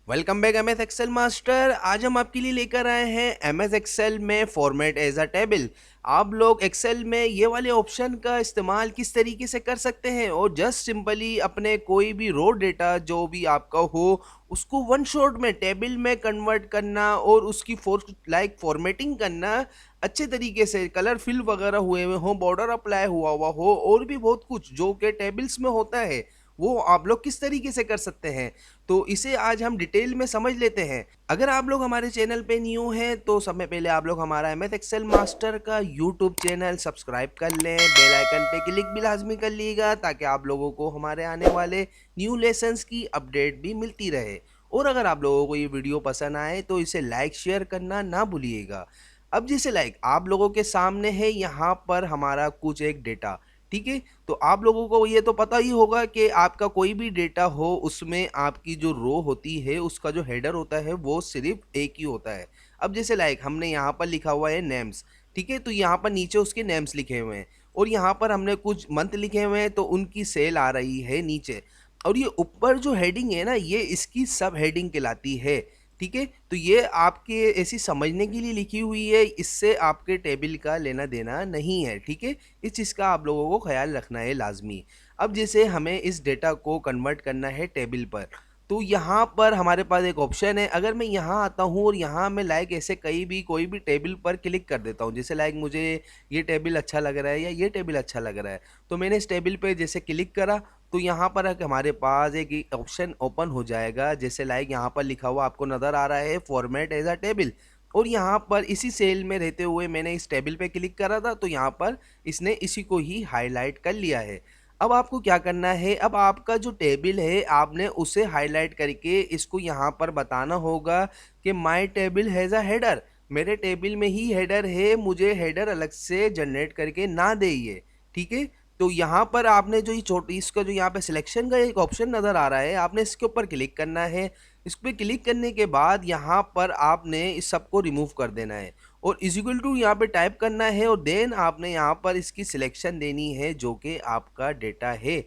Welcome back M S Excel master. आज हम आपके लिए लेकर आए हैं एम एस एक्सेल में फॉर्मेट एज अ टेबल। आप लोग एक्सेल में ये वाले ऑप्शन का इस्तेमाल किस तरीके से कर सकते हैं और जस्ट सिंपली अपने कोई भी रो डेटा जो भी आपका हो उसको वन शॉट में टेबल में कन्वर्ट करना और उसकी फॉर्मेटिंग करना अच्छे तरीके से, कलर फिल वगैरह हुए हुए हो, बॉर्डर अप्लाई हुआ हुआ हो और भी बहुत कुछ जो कि टेबल्स में होता है वो आप लोग किस तरीके से कर सकते हैं। तो इसे आज हम डिटेल में समझ लेते हैं। अगर आप लोग हमारे चैनल पे न्यू हैं तो सबसे पहले आप लोग हमारा एम एस एक्सेल मास्टर का यूट्यूब चैनल सब्सक्राइब कर लें, बेल आइकन पे क्लिक भी लाजमी कर लीजिएगा ताकि आप लोगों को हमारे आने वाले न्यू लेसन्स की अपडेट भी मिलती रहे। और अगर आप लोगों को ये वीडियो पसंद आए तो इसे लाइक शेयर करना ना भूलिएगा। अब जैसे लाइक आप लोगों के सामने है यहाँ पर हमारा कुछ एक डेटा, ठीक है। तो आप लोगों को ये तो पता ही होगा कि आपका कोई भी डेटा हो उसमें आपकी जो रो होती है उसका जो हेडर होता है वो सिर्फ एक ही होता है। अब जैसे लाइक हमने यहाँ पर लिखा हुआ है नेम्स, ठीक है। तो यहाँ पर नीचे उसके नेम्स लिखे हुए हैं और यहाँ पर हमने कुछ मंथ लिखे हुए हैं तो उनकी सेल आ रही है नीचे। और ये ऊपर जो हेडिंग है ना ये इसकी सब हेडिंग कहलाती है, ठीक है। तो ये आपके ऐसी समझने के लिए लिखी हुई है, इससे आपके टेबल का लेना देना नहीं है, ठीक है। इस चीज़ का आप लोगों को ख्याल रखना है लाजमी। अब जैसे हमें इस डेटा को कन्वर्ट करना है टेबल पर, तो यहाँ पर हमारे पास एक ऑप्शन है। अगर मैं यहाँ आता हूँ और यहाँ मैं लाइक ऐसे कहीं भी कोई भी टेबल पर क्लिक कर देता हूँ, जैसे लाइक मुझे ये टेबल अच्छा लग रहा है या ये टेबल अच्छा लग रहा है, तो मैंने इस टेबल पे जैसे क्लिक करा तो यहाँ पर हमारे पास एक ऑप्शन ओपन हो जाएगा। जैसे लाइक यहाँ पर लिखा हुआ आपको नज़र आ रहा है फॉर्मेट एज अ टेबल, और यहाँ पर इसी सेल में रहते हुए मैंने इस टेबल पे क्लिक करा था तो यहाँ पर इसने इसी को ही हाईलाइट कर लिया है। अब आपको क्या करना है, अब आपका जो टेबल है आपने उसे हाईलाइट करके इसको यहाँ पर बताना होगा कि my table has a header, मेरे टेबल में ही हेडर है, मुझे हेडर अलग से जनरेट करके ना दे ये, ठीक है। तो यहाँ पर आपने जो ये छोटी इसका जो यहाँ पे सिलेक्शन का एक ऑप्शन नज़र आ रहा है आपने इसके ऊपर क्लिक करना है। इस पर क्लिक करने के बाद यहाँ पर आपने इस सब को रिमूव कर देना है और इज इक्वल टू यहाँ पे टाइप करना है और देन आपने यहाँ पर इसकी सिलेक्शन देनी है जो कि आपका डेटा है,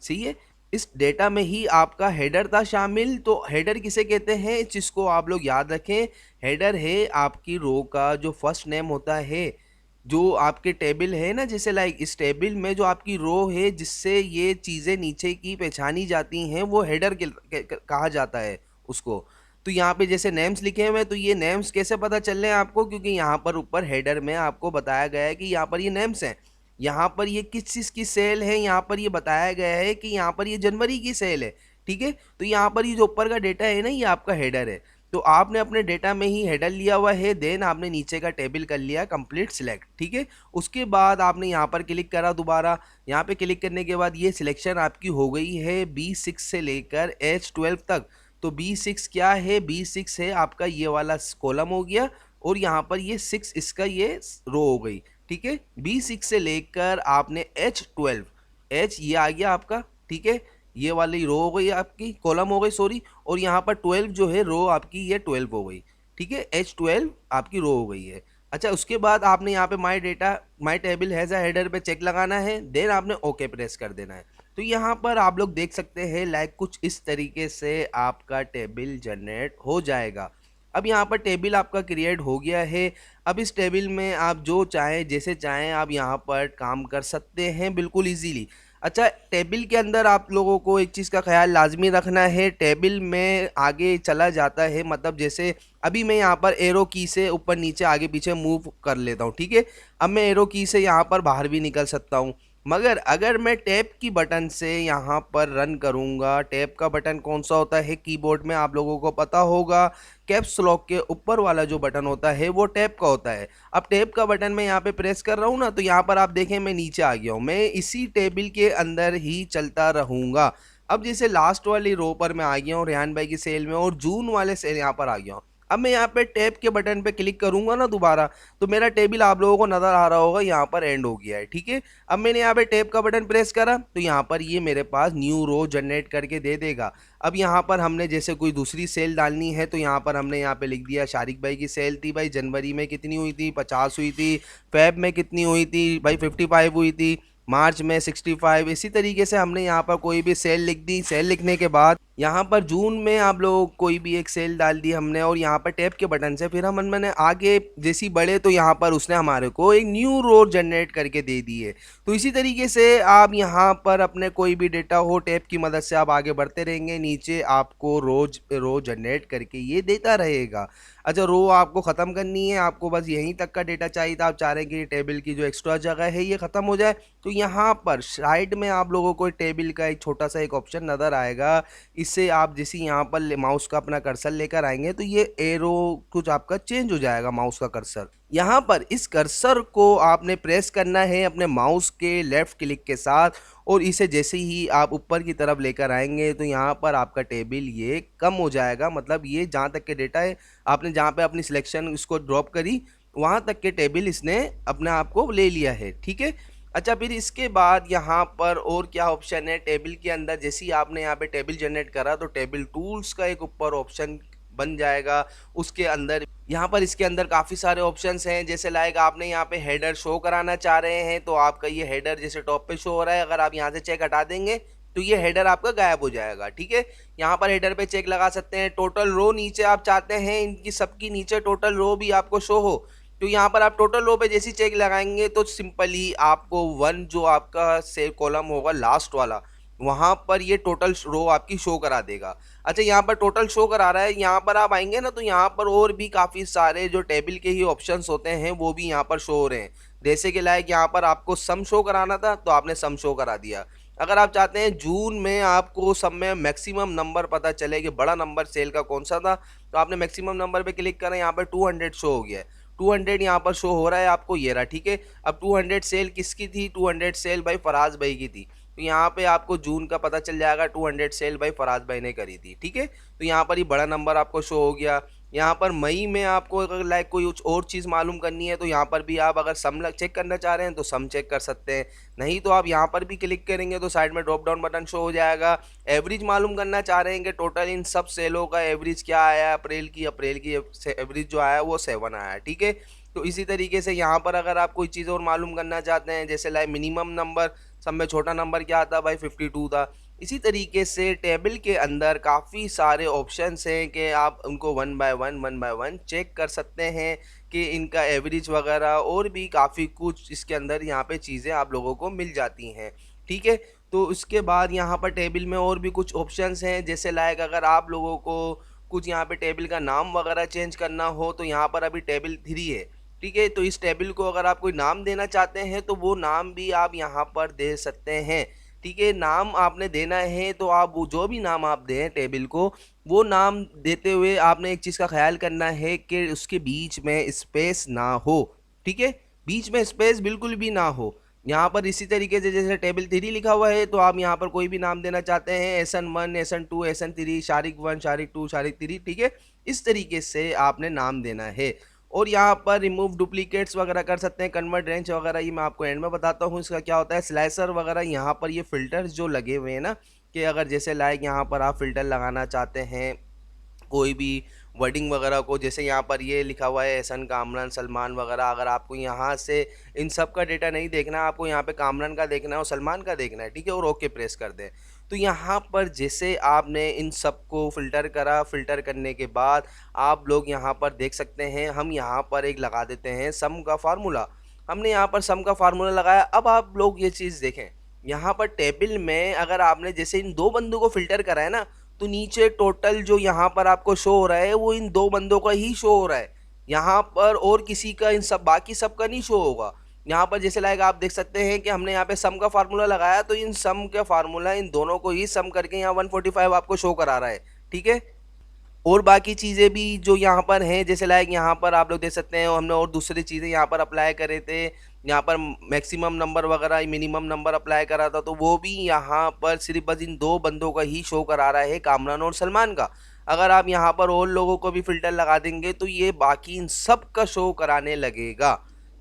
सही है। इस डेटा में ही आपका हेडर था शामिल। तो हेडर किसे कहते हैं इस चीज़ को आप लोग याद रखें। हेडर है आपकी रो का जो फर्स्ट नेम होता है, जो आपके टेबल है ना, जैसे लाइक इस टेबल में जो आपकी रो है जिससे ये चीज़ें नीचे की पहचानी जाती हैं वो हेडर कहा जाता है उसको। तो यहाँ पे जैसे नेम्स लिखे हुए हैं तो ये नेम्स कैसे पता चल रहे हैं आपको, क्योंकि यहाँ पर ऊपर हेडर में आपको बताया गया है कि यहाँ पर ये नेम्स हैं। यहाँ पर ये किस चीज़ की सेल है, यहाँ पर ये बताया गया है कि यहाँ पर ये जनवरी की सेल है, ठीक है। तो यहाँ पर ये जो ऊपर का डेटा है ना ये आपका हेडर है। तो आपने अपने डेटा में ही हेडर लिया हुआ है, देन आपने नीचे का टेबल कर लिया कंप्लीट सिलेक्ट, ठीक है। उसके बाद आपने यहाँ पर क्लिक करा, दोबारा यहाँ पे क्लिक करने के बाद ये सिलेक्शन आपकी हो गई है B6 से लेकर H12 तक। तो B6 क्या है, B6 है आपका ये वाला कॉलम हो गया और यहाँ पर ये 6 इसका ये रो हो गई, ठीक है। B6 से लेकर आपने H12, H ये आ गया आपका, ठीक है। ये वाली रो हो गई आपकी, कॉलम हो गई सॉरी, और यहाँ पर 12 जो है रो आपकी ये 12 हो गई, ठीक है। H12 आपकी रो हो गई है। अच्छा, उसके बाद आपने यहाँ पे my data my table has a header पे चेक लगाना है, देन आपने ओके प्रेस कर देना है। तो यहाँ पर आप लोग देख सकते हैं लाइक कुछ इस तरीके से आपका टेबल जनरेट हो जाएगा। अब यहाँ पर टेबल आपका क्रिएट हो गया है। अब इस टेबल में आप जो चाहें जैसे चाहें आप यहाँ पर काम कर सकते हैं बिल्कुल इजीली। अच्छा, टेबल के अंदर आप लोगों को एक चीज़ का ख्याल लाजमी रखना है, टेबल में आगे चला जाता है, मतलब जैसे अभी मैं यहाँ पर एरो की से ऊपर नीचे आगे पीछे मूव कर लेता हूँ, ठीक है। अब मैं एरो की से यहाँ पर बाहर भी निकल सकता हूँ, मगर अगर मैं टैब की बटन से यहाँ पर रन करूँगा, टैब का बटन कौन सा होता है कीबोर्ड में आप लोगों को पता होगा, कैप्स लॉक के ऊपर वाला जो बटन होता है वो टैब का होता है। अब टैब का बटन मैं यहाँ पे प्रेस कर रहा हूँ ना, तो यहाँ पर आप देखें मैं नीचे आ गया हूँ, मैं इसी टेबल के अंदर ही चलता रहूँगा। अब जैसे लास्ट वाली रो पर मैं आ गया हूँ रेहान भाई की सेल में और जून वाले सेल यहाँ पर आ गया हूँ। अब मैं यहाँ पे टैब के बटन पे क्लिक करूंगा ना दोबारा, तो मेरा टेबल आप लोगों को नजर आ रहा होगा यहाँ पर एंड हो गया है, ठीक है। अब मैंने यहाँ पे टैब का बटन प्रेस करा तो यहाँ पर ये मेरे पास न्यू रो जनरेट करके दे देगा। अब यहाँ पर हमने जैसे कोई दूसरी सेल डालनी है तो यहाँ पर हमने यहाँ पे लिख दिया शारिक भाई की सेल थी भाई, जनवरी में कितनी हुई थी 50 हुई थी, फेब में कितनी हुई थी भाई 55 हुई थी, मार्च में 65। इसी तरीके से हमने यहाँ पर कोई भी सेल लिख दी। सेल लिखने के बाद यहाँ पर जून में आप लोग कोई भी एक सेल डाल दी हमने और यहाँ पर टैब के बटन से फिर हम मैंने आगे जैसी बढ़े तो यहाँ पर उसने हमारे को एक न्यू रो जनरेट करके दे दी है। तो इसी तरीके से आप यहाँ पर अपने कोई भी डेटा हो टैब की मदद से आप आगे बढ़ते रहेंगे, नीचे आपको रोज रो जनरेट करके ये देता रहेगा। अच्छा, रो आपको ख़त्म करनी है, आपको बस यहीं तक का डेटा चाहिए था, आप चाह रहे हैं कि टेबल की जो एक्स्ट्रा जगह है ये ख़त्म हो जाए, तो यहाँ पर साइड में आप लोगों को टेबल का एक छोटा सा एक ऑप्शन नज़र आएगा। इससे आप जैसे यहाँ पर माउस का अपना कर्सर लेकर आएंगे तो ये एरो कुछ आपका चेंज हो जाएगा माउस का कर्सर। यहाँ पर इस कर्सर को आपने प्रेस करना है अपने माउस के लेफ्ट क्लिक के साथ, और इसे जैसे ही आप ऊपर की तरफ लेकर आएंगे तो यहाँ पर आपका टेबल ये कम हो जाएगा। मतलब ये जहाँ तक के डेटा है आपने जहाँ पे अपनी सिलेक्शन इसको ड्रॉप करी वहाँ तक के टेबल इसने अपने आप को ले लिया है। ठीक है। अच्छा, फिर इसके बाद यहाँ पर और क्या ऑप्शन है टेबल के अंदर, जैसे ही आपने यहाँ पे टेबल जनरेट करा तो टेबल टूल्स का एक ऊपर ऑप्शन बन जाएगा। उसके अंदर यहाँ पर इसके अंदर काफ़ी सारे ऑप्शंस हैं, जैसे लाइक आपने यहाँ पे हेडर शो कराना चाह रहे हैं तो आपका ये हेडर जैसे टॉप पे शो हो रहा है, अगर आप यहाँ से चेक हटा देंगे तो ये हेडर आपका गायब हो जाएगा। ठीक है। यहाँ पर हेडर पे चेक लगा सकते हैं। टोटल रो नीचे आप चाहते हैं इनकी सबकी नीचे टोटल रो भी आपको शो हो, तो यहाँ पर आप टोटल रो पे जैसी चेक लगाएंगे तो सिंपली आपको वन जो आपका से कॉलम होगा लास्ट वाला वहाँ पर ये टोटल रो आपकी शो करा देगा। अच्छा, यहाँ पर टोटल शो करा रहा है, यहाँ पर आप आएंगे ना तो यहाँ पर और भी काफ़ी सारे जो टेबल के ही ऑप्शंस होते हैं वो भी यहाँ पर शो हो रहे हैं। जैसे कि लाइक यहाँ पर आपको सम शो कराना था तो आपने सम शो करा दिया। अगर आप चाहते हैं जून में आपको सब में मैक्सिमम नंबर पता चले कि बड़ा नंबर सेल का कौन सा था, तो आपने मैक्सिमम नंबर पे क्लिक करें, यहाँ पर 200 शो हो गया है। 200 यहाँ पर शो हो रहा है आपको, ये रहा। ठीक है। अब 200 सेल किसकी थी? 200 सेल भाई फराज भाई की थी, तो यहाँ पे आपको जून का पता चल जाएगा 200 सेल भाई फराज भाई ने करी थी। ठीक है। तो यहाँ पर ही बड़ा नंबर आपको शो हो गया। यहाँ पर मई में आपको अगर लाइक कोई और चीज़ मालूम करनी है तो यहाँ पर भी आप अगर सम चेक करना चाह रहे हैं तो सम चेक कर सकते हैं, नहीं तो आप यहाँ पर भी क्लिक करेंगे तो साइड में ड्रॉप डाउन बटन शो हो जाएगा। एवरेज मालूम करना चाह रहे हैं कि टोटल इन सब सेलों का एवरेज क्या आया है, अप्रैल की एवरेज जो आया वो 7 आया। ठीक है। तो इसी तरीके से यहाँ पर अगर आप कोई चीज़ और मालूम करना चाहते हैं जैसे लाइक मिनिमम नंबर, सब में छोटा नंबर क्या आता भाई 52 था। इसी तरीके से टेबल के अंदर काफ़ी सारे ऑप्शंस हैं कि आप उनको वन बाय वन चेक कर सकते हैं कि इनका एवरेज वगैरह और भी काफ़ी कुछ इसके अंदर यहाँ पे चीज़ें आप लोगों को मिल जाती हैं। ठीक है। तो उसके बाद यहाँ पर टेबल में और भी कुछ ऑप्शंस हैं, जैसे लाइक अगर आप लोगों को कुछ यहाँ पे टेबल का नाम वगैरह चेंज करना हो तो यहाँ पर अभी टेबल 3 है। ठीक है। तो इस टेबल को अगर आप कोई नाम देना चाहते हैं तो वो नाम भी आप यहाँ पर दे सकते हैं। ठीक है। नाम आपने देना है तो आप वो जो भी नाम आप दें टेबल को, वो नाम देते हुए आपने एक चीज़ का ख्याल करना है कि उसके बीच में स्पेस ना हो। ठीक है। बीच में स्पेस बिल्कुल भी ना हो। यहाँ पर इसी तरीके से जैसे टेबल 3 लिखा हुआ है तो आप यहाँ पर कोई भी नाम देना चाहते हैं, SN1 SN2 SN3, Shariq 1 Shariq 2 Shariq 3। ठीक है। इस तरीके से आपने नाम देना है। और यहाँ पर रिमूव डुप्लीकेट्स वगैरह कर सकते हैं, कन्वर्ट रेंज वगैरह, ये मैं आपको एंड में बताता हूँ इसका क्या होता है। स्लाइसर वगैरह यहाँ पर ये फ़िल्टर्स जो लगे हुए हैं ना, कि अगर जैसे लाइक यहाँ पर आप फ़िल्टर लगाना चाहते हैं कोई भी वर्डिंग वगैरह को, जैसे यहाँ पर ये लिखा हुआ है एहसन, कामरान, सलमान वगैरह, अगर आपको यहाँ से इन सब का डेटा नहीं देखना है, आपको यहाँ पे कामरान का देखना है और सलमान का देखना है। ठीक है। और ओके प्रेस कर दें। तो यहाँ पर जैसे आपने इन सब को फ़िल्टर करा, फ़िल्टर करने के बाद आप लोग यहाँ पर देख सकते हैं, हम यहाँ पर एक लगा देते हैं सम का फार्मूला। हमने यहाँ पर सम का फार्मूला लगाया। अब आप लोग ये चीज़ देखें, यहाँ पर टेबल में अगर आपने जैसे इन दो बंदों को फ़िल्टर करा है ना, तो नीचे टोटल जो यहाँ पर आपको शो हो रहा है वो इन दो बंदों का ही शो हो रहा है। यहाँ पर और किसी का इन सब बाकी सब का नहीं शो होगा। यहाँ पर जैसे लाइक आप देख सकते हैं कि हमने यहाँ पे सम का फार्मूला लगाया तो इन सम का फार्मूला इन दोनों को ही सम करके यहाँ 145 आपको शो करा रहा है। ठीक है। और बाकी चीज़ें भी जो यहाँ पर हैं जैसे लाइक यहाँ पर आप लोग देख सकते हैं हमने और दूसरी चीज़ें यहाँ पर अप्लाई करे थे, यहाँ पर मैक्सिमम नंबर वगैरह मिनिमम नंबर अप्लाई करा था तो वो भी यहाँ पर सिर्फ बस इन दो बंदों का ही शो करा रहा है, कामरान और सलमान का। अगर आप यहाँ पर और लोगों को भी फ़िल्टर लगा देंगे तो ये बाकी इन सब का शो कराने लगेगा।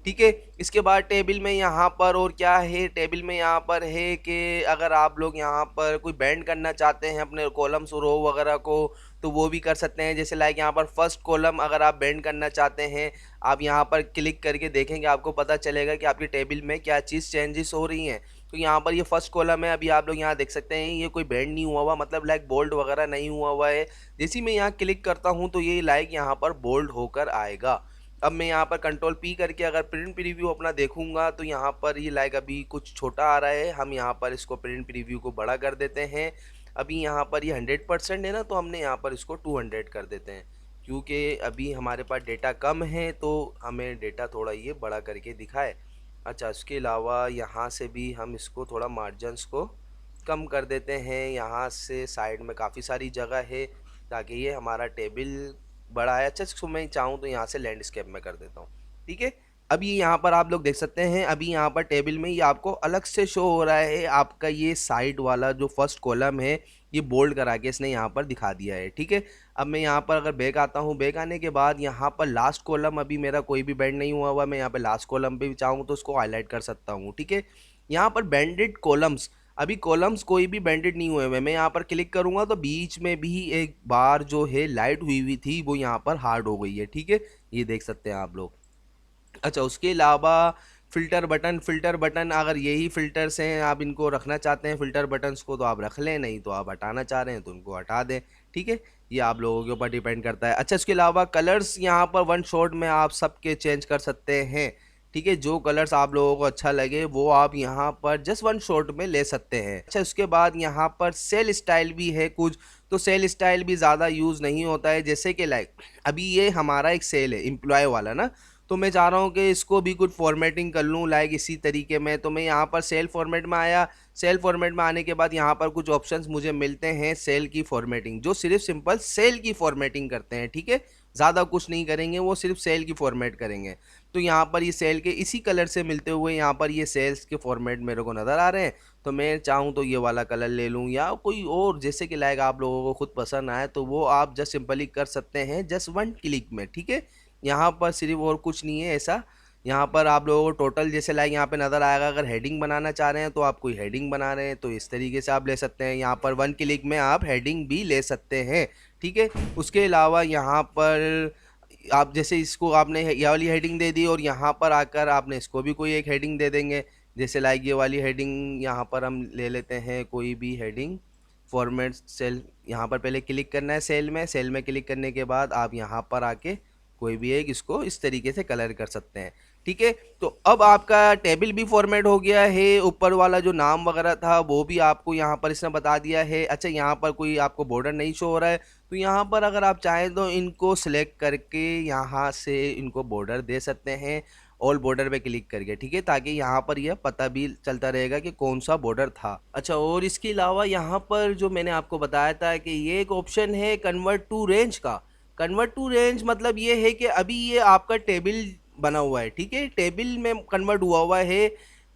ठीक है। इसके बाद टेबल में यहाँ पर और क्या है, टेबल में यहाँ पर है कि अगर आप लोग यहाँ पर कोई बैंड करना चाहते हैं अपने कॉलम्स रो वगैरह को तो वो भी कर सकते हैं। जैसे लाइक यहाँ पर फर्स्ट कॉलम अगर आप बैंड करना चाहते हैं, आप यहाँ पर क्लिक करके देखेंगे आपको पता चलेगा कि आपकी टेबल में क्या चीज़ चेंजेस हो रही हैं। तो यहाँ पर ये फर्स्ट कॉलम है, अभी आप लोग यहाँ देख सकते हैं ये कोई बेंड नहीं हुआ हुआ, मतलब लाइक बोल्ड वगैरह नहीं हुआ हुआ है। जैसे ही मैं यहाँ क्लिक करता हूँ तो ये लाइक यहाँ पर बोल्ड होकर आएगा। अब मैं यहाँ पर कंट्रोल पी करके अगर प्रिंट प्रीव्यू अपना देखूंगा तो यहाँ पर ये लाइक अभी कुछ छोटा आ रहा है। हम यहाँ पर इसको प्रिंट प्रीव्यू को बड़ा कर देते हैं। अभी यहाँ पर ये 100% है ना, तो हमने यहाँ पर इसको 200 कर देते हैं, क्योंकि अभी हमारे पास डेटा कम है तो हमें डेटा थोड़ा ये बड़ा करके दिखाए। अच्छा, उसके अलावा यहाँ से भी हम इसको थोड़ा मार्जिन्स को कम कर देते हैं। यहाँ से साइड में काफ़ी सारी जगह है ताकि ये हमारा टेबल बड़ा है। अच्छा, इसको मैं चाहूँ तो यहाँ से लैंडस्केप में कर देता हूँ। ठीक है, अभी यहाँ पर आप लोग देख सकते हैं, अभी यहाँ पर टेबल में ये आपको अलग से शो हो रहा है। आपका ये साइड वाला जो फर्स्ट कॉलम है ये बोल्ड करा के इसने यहाँ पर दिखा दिया है। ठीक है, अब मैं यहाँ पर अगर बैक आता हूँ, बैक आने के बाद यहाँ पर लास्ट कॉलम अभी मेरा कोई भी बेंड नहीं हुआ हुआ, मैं यहाँ पे लास्ट कॉलम पे भी चाहूँ तो उसको हाईलाइट कर सकता हूँ। ठीक है, यहाँ पर बेंडेड कॉलम्स, अभी कॉलम्स कोई भी बेंडेड नहीं हुए हुए, मैं यहाँ पर क्लिक करूँगा तो बीच में भी एक बार जो है लाइट हुई हुई थी वो यहाँ पर हार्ड हो गई है। ठीक है, ये देख सकते हैं आप लोग। अच्छा, उसके अलावा फ़िल्टर बटन अगर यही फ़िल्टर्स हैं, आप इनको रखना चाहते हैं फ़िल्टर बटन्स को तो आप रख लें, नहीं तो आप हटाना चाह रहे हैं तो उनको हटा दें। ठीक है, ये आप लोगों के ऊपर डिपेंड करता है। अच्छा, इसके अलावा कलर्स यहाँ पर वन शॉट में आप सबके चेंज कर सकते हैं। ठीक है, जो कलर्स आप लोगों को अच्छा लगे वो आप यहाँ पर जस्ट वन शॉट में ले सकते हैं। अच्छा, उसके बाद यहाँ पर सेल स्टाइल भी है कुछ, तो सेल स्टाइल भी ज़्यादा यूज़ नहीं होता है। जैसे कि लाइक अभी ये हमारा एक सेल है एम्प्लॉय वाला ना, तो मैं चाह रहा हूँ कि इसको भी कुछ फॉर्मेटिंग कर लूँ लाइक इसी तरीके में। तो मैं यहाँ पर सेल फॉर्मेट में आया, सेल फॉर्मेट में आने के बाद यहाँ पर कुछ ऑप्शंस मुझे मिलते हैं सेल की फॉर्मेटिंग, जो सिर्फ सिंपल सेल की फॉर्मेटिंग करते हैं। ठीक है, ज़्यादा कुछ नहीं करेंगे, वो सिर्फ सेल की फॉर्मेट करेंगे। तो यहाँ पर ये सेल के इसी कलर से मिलते हुए यहाँ पर ये सेल्स के फॉर्मेट मेरे को नज़र आ रहे हैं। तो मैं चाहूँ तो ये वाला कलर ले लूँ या कोई और, जैसे कि लाइक आप लोगों को खुद पसंद आए तो वो आप जस्ट सिंपली कर सकते हैं जस्ट वन क्लिक में। ठीक है, यहाँ पर सिर्फ और कुछ नहीं है ऐसा। यहाँ पर आप लोगों को टोटल जैसे लाइक यहाँ पे नज़र आएगा, अगर हेडिंग बनाना चाह रहे हैं तो आप कोई हेडिंग बना रहे हैं तो इस तरीके से आप ले सकते हैं। यहाँ पर वन क्लिक में आप हेडिंग भी ले सकते हैं। ठीक है, उसके अलावा यहाँ पर आप जैसे इसको आपने ये वाली हेडिंग दे दी और यहाँ पर आकर आपने इसको भी कोई एक हेडिंग दे देंगे। जैसे लाइक ये वाली हेडिंग यहाँ पर हम ले लेते हैं कोई भी हेडिंग, फॉर्मेट सेल, यहाँ पर पहले क्लिक करना है सेल में क्लिक करने के बाद आप यहाँ पर आके कोई भी एक इसको इस तरीके से कलर कर सकते हैं। ठीक है, तो अब आपका टेबल भी फॉर्मेट हो गया है, ऊपर वाला जो नाम वगैरह था वो भी आपको यहाँ पर इसने बता दिया है। अच्छा, यहाँ पर कोई आपको बॉर्डर नहीं शो हो रहा है तो यहाँ पर अगर आप चाहें तो इनको सिलेक्ट करके यहाँ से इनको बॉर्डर दे सकते हैं, ऑल बॉर्डर पे क्लिक करके। ठीक है, ताकि यहाँ पर यह पता भी चलता रहेगा कि कौन सा बॉर्डर था। अच्छा, और इसके अलावा यहाँ पर जो मैंने आपको बताया था कि ये एक ऑप्शन है कन्वर्ट टू रेंज का। कन्वर्ट टू रेंज मतलब ये है कि अभी ये आपका टेबल बना हुआ है, ठीक है, टेबल में कन्वर्ट हुआ हुआ है।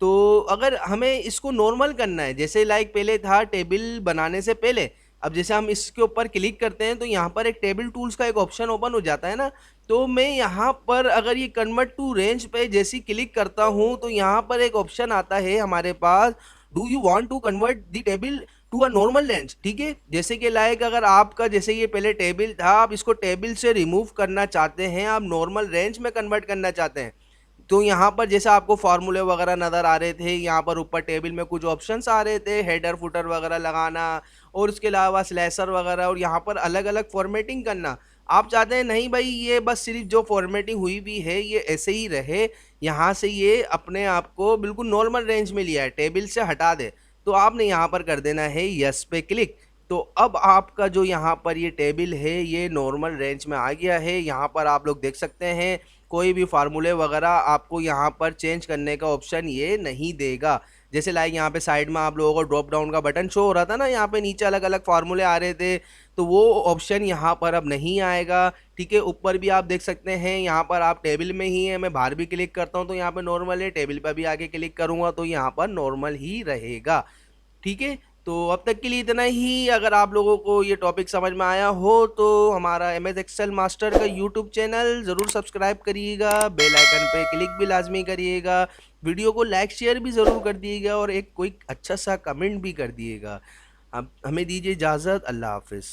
तो अगर हमें इसको नॉर्मल करना है, जैसे लाइक पहले था टेबल बनाने से पहले, अब जैसे हम इसके ऊपर क्लिक करते हैं तो यहाँ पर एक टेबल टूल्स का एक ऑप्शन ओपन हो जाता है ना। तो मैं यहाँ पर अगर ये कन्वर्ट टू रेंज पे जैसी क्लिक करता हूँ तो यहाँ पर एक ऑप्शन आता है हमारे पास, do you want to convert the table to a normal range. ठीक है, जैसे कि लाइक अगर आपका जैसे ये पहले टेबल था, आप इसको टेबल से रिमूव करना चाहते हैं, आप नॉर्मल रेंज में कन्वर्ट करना चाहते हैं, तो यहाँ पर जैसे आपको फार्मूले वगैरह नज़र आ रहे थे, यहाँ पर ऊपर टेबल में कुछ ऑप्शंस आ रहे थे, हेडर फुटर वगैरह लगाना और उसके अलावा स्लैशर वगैरह, और यहाँ पर अलग अलग फॉर्मेटिंग करना। आप चाहते हैं नहीं भाई ये बस सिर्फ जो फॉर्मेटिंग हुई भी है ये ऐसे ही रहे, यहाँ से ये अपने आप को बिल्कुल नॉर्मल रेंज में लिया है, टेबल से हटा दे, तो आपने यहाँ पर कर देना है यस पे क्लिक। तो अब आपका जो यहाँ पर ये टेबल है ये नॉर्मल रेंज में आ गया है। यहाँ पर आप लोग देख सकते हैं कोई भी फार्मूले वगैरह आपको यहाँ पर चेंज करने का ऑप्शन ये नहीं देगा। जैसे लाइक यहाँ पे साइड में आप लोगों को ड्रॉप डाउन का बटन शो हो रहा था ना, यहाँ पे नीचे अलग अलग फार्मूले आ रहे थे, तो वो ऑप्शन यहाँ पर अब नहीं आएगा। ठीक है, ऊपर भी आप देख सकते हैं यहाँ पर आप टेबल में ही है, मैं बाहर भी क्लिक करता हूँ तो यहाँ पे नॉर्मल है, टेबल पर भी आके क्लिक करूँगा तो यहाँ पर नॉर्मल ही रहेगा। ठीक है, तो अब तक के लिए इतना ही। अगर आप लोगों को ये टॉपिक समझ में आया हो तो हमारा MS एक्सेल मास्टर का यूट्यूब चैनल ज़रूर सब्सक्राइब करिएगा, बेल आइकन पे क्लिक भी लाजमी करिएगा, वीडियो को लाइक शेयर भी ज़रूर कर दिएगा और एक कोई अच्छा सा कमेंट भी कर दिएगा। अब हमें दीजिए इजाज़त, अल्लाह हाफिज़।